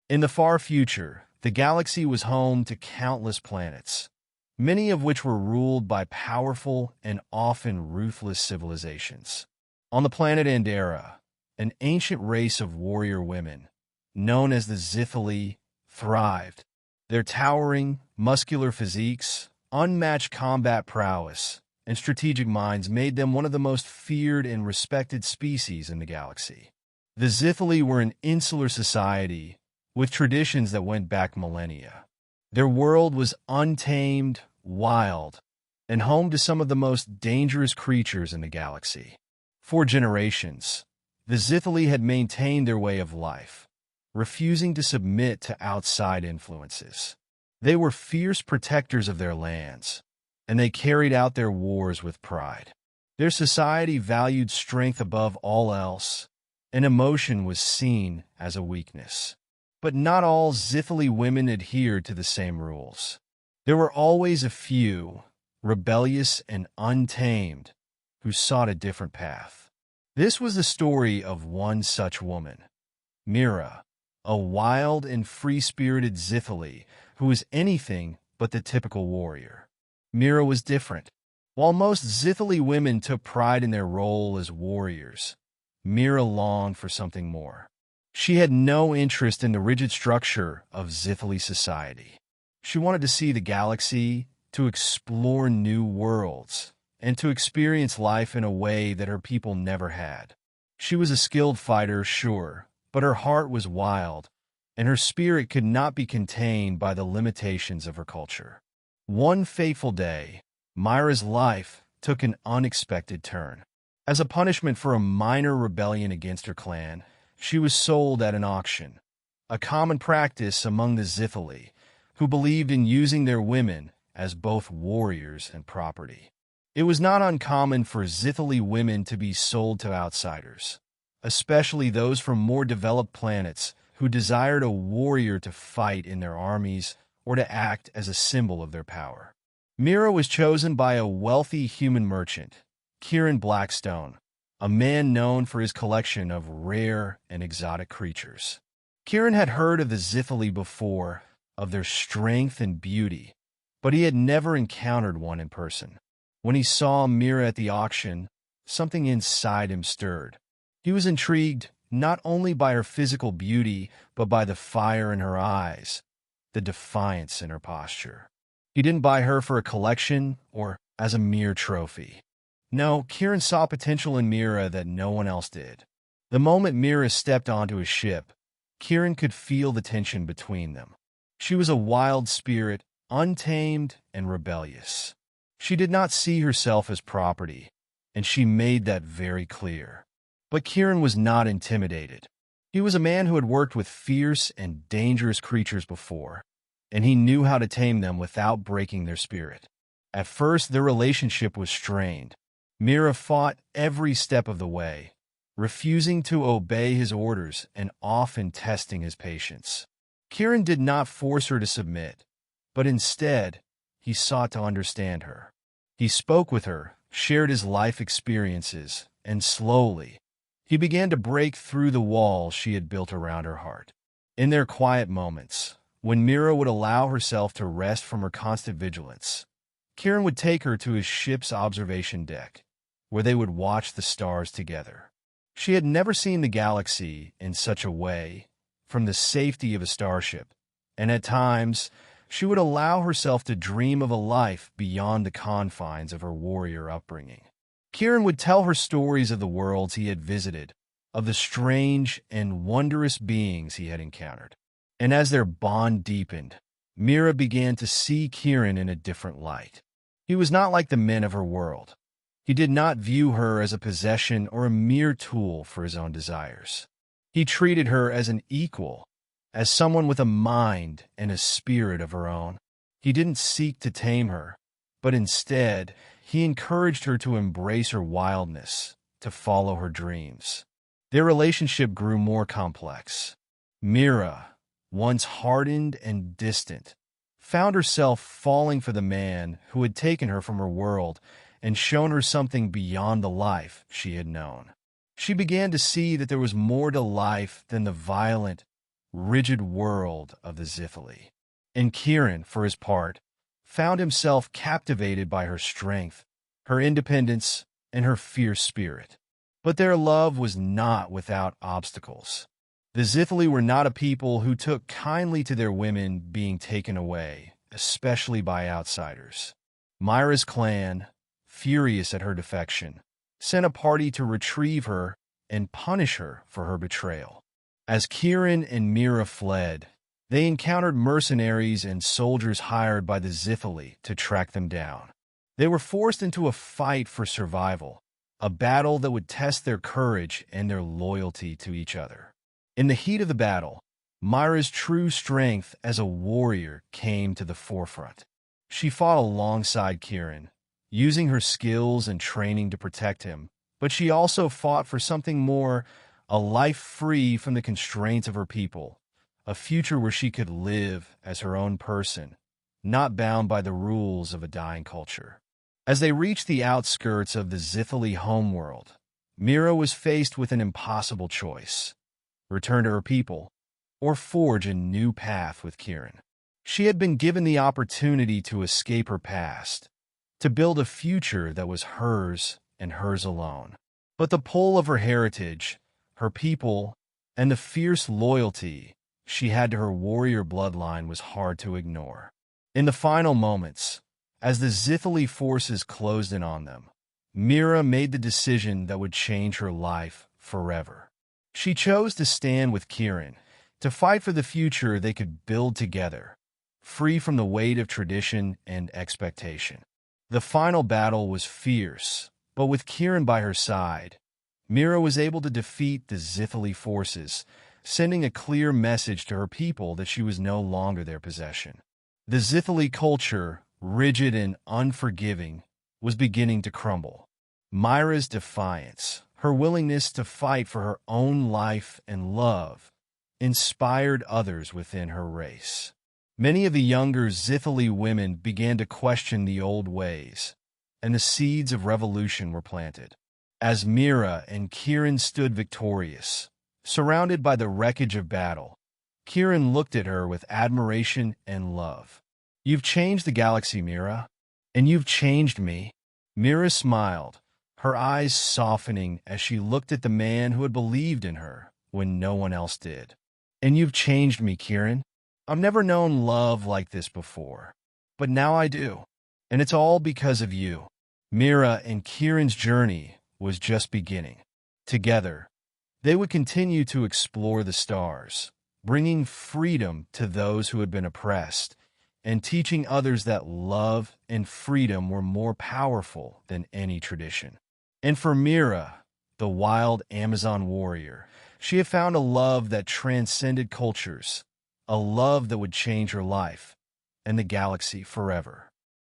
In the far future, the galaxy was home to countless planets, many of which were ruled by powerful and often ruthless civilizations. On the planet Nyra, an ancient race of warrior women, known as the Zithali, thrived. Their towering, muscular physiques, unmatched combat prowess, and strategic minds made them one of the most feared and respected species in the galaxy. The Zithali were an insular society with traditions that went back millennia. Their world was untamed, wild, and home to some of the most dangerous creatures in the galaxy. For generations, the Zithali had maintained their way of life, refusing to submit to outside influences. They were fierce protectors of their lands, and they carried out their wars with pride. Their society valued strength above all else, and emotion was seen as a weakness. But not all Zithali women adhered to the same rules. There were always a few, rebellious and untamed, who sought a different path. This was the story of one such woman, Nyra, a wild and free-spirited Zithali who was anything but the typical warrior. Nyra was different. While most Zithali women took pride in their role as warriors, Nyra longed for something more. She had no interest in the rigid structure of Zithali society. She wanted to see the galaxy, to explore new worlds, and to experience life in a way that her people never had. She was a skilled fighter, sure, but her heart was wild, and her spirit could not be contained by the limitations of her culture. One fateful day, Nyra's life took an unexpected turn. As a punishment for a minor rebellion against her clan, she was sold at an auction, a common practice among the Zithali, who believed in using their women as both warriors and property. It was not uncommon for Zithali women to be sold to outsiders, especially those from more developed planets who desired a warrior to fight in their armies or to act as a symbol of their power. Nyra was chosen by a wealthy human merchant, Kieran Blackstone, a man known for his collection of rare and exotic creatures. Kieran had heard of the Zithali before, of their strength and beauty, but he had never encountered one in person. When he saw Nyra at the auction, something inside him stirred. He was intrigued not only by her physical beauty, but by the fire in her eyes, the defiance in her posture. He didn't buy her for a collection or as a mere trophy. No, Kieran saw potential in Nyra that no one else did. The moment Nyra stepped onto his ship, Kieran could feel the tension between them. She was a wild spirit, untamed and rebellious. She did not see herself as property, and she made that very clear. But Kieran was not intimidated. He was a man who had worked with fierce and dangerous creatures before, and he knew how to tame them without breaking their spirit. At first, their relationship was strained. Nyra fought every step of the way, refusing to obey his orders and often testing his patience. Kieran did not force her to submit, but instead, he sought to understand her. He spoke with her, shared his life experiences, and slowly, he began to break through the walls she had built around her heart. In their quiet moments, when Nyra would allow herself to rest from her constant vigilance, Kieran would take her to his ship's observation deck, where they would watch the stars together. She had never seen the galaxy in such a way, from the safety of a starship, and at times, she would allow herself to dream of a life beyond the confines of her warrior upbringing. Kieran would tell her stories of the worlds he had visited, of the strange and wondrous beings he had encountered. And as their bond deepened, Nyra began to see Kieran in a different light. He was not like the men of her world. He did not view her as a possession or a mere tool for his own desires. He treated her as an equal, as someone with a mind and a spirit of her own. He didn't seek to tame her, but instead, he encouraged her to embrace her wildness, to follow her dreams. Their relationship grew more complex. Nyra, once hardened and distant, found herself falling for the man who had taken her from her world and shown her something beyond the life she had known. She began to see that there was more to life than the violent, rigid world of the Zithali. And Kieran, for his part, found himself captivated by her strength, her independence, and her fierce spirit. But their love was not without obstacles. The Zithali were not a people who took kindly to their women being taken away, especially by outsiders. Nyra's clan, furious at her defection, sent a party to retrieve her and punish her for her betrayal. As Kieran and Nyra fled, they encountered mercenaries and soldiers hired by the Zithali to track them down. They were forced into a fight for survival, a battle that would test their courage and their loyalty to each other. In the heat of the battle, Nyra's true strength as a warrior came to the forefront. She fought alongside Kieran, using her skills and training to protect him, but she also fought for something more, a life free from the constraints of her people, a future where she could live as her own person, not bound by the rules of a dying culture. As they reached the outskirts of the Zithali homeworld, Nyra was faced with an impossible choice: return to her people, or forge a new path with Kieran. She had been given the opportunity to escape her past, to build a future that was hers and hers alone. But the pull of her heritage, her people, and the fierce loyalty she had to her warrior bloodline was hard to ignore. In the final moments, as the Zithali forces closed in on them, Nyra made the decision that would change her life forever. She chose to stand with Kieran, to fight for the future they could build together, free from the weight of tradition and expectation. The final battle was fierce, but with Kieran by her side, Nyra was able to defeat the Zithali forces, sending a clear message to her people that she was no longer their possession. The Zithali culture, rigid and unforgiving, was beginning to crumble. Nyra's defiance, her willingness to fight for her own life and love, inspired others within her race. Many of the younger Zithali women began to question the old ways, and the seeds of revolution were planted. As Nyra and Kieran stood victorious, surrounded by the wreckage of battle, Kieran looked at her with admiration and love. "You've changed the galaxy, Nyra, and you've changed me." Nyra smiled, her eyes softening as she looked at the man who had believed in her when no one else did. "And you've changed me, Kieran. I've never known love like this before, but now I do, and it's all because of you." Nyra and Kieran's journey was just beginning. Together, they would continue to explore the stars, bringing freedom to those who had been oppressed, and teaching others that love and freedom were more powerful than any tradition. And for Nyra, the wild Amazon warrior, she had found a love that transcended cultures, a love that would change her life and the galaxy forever.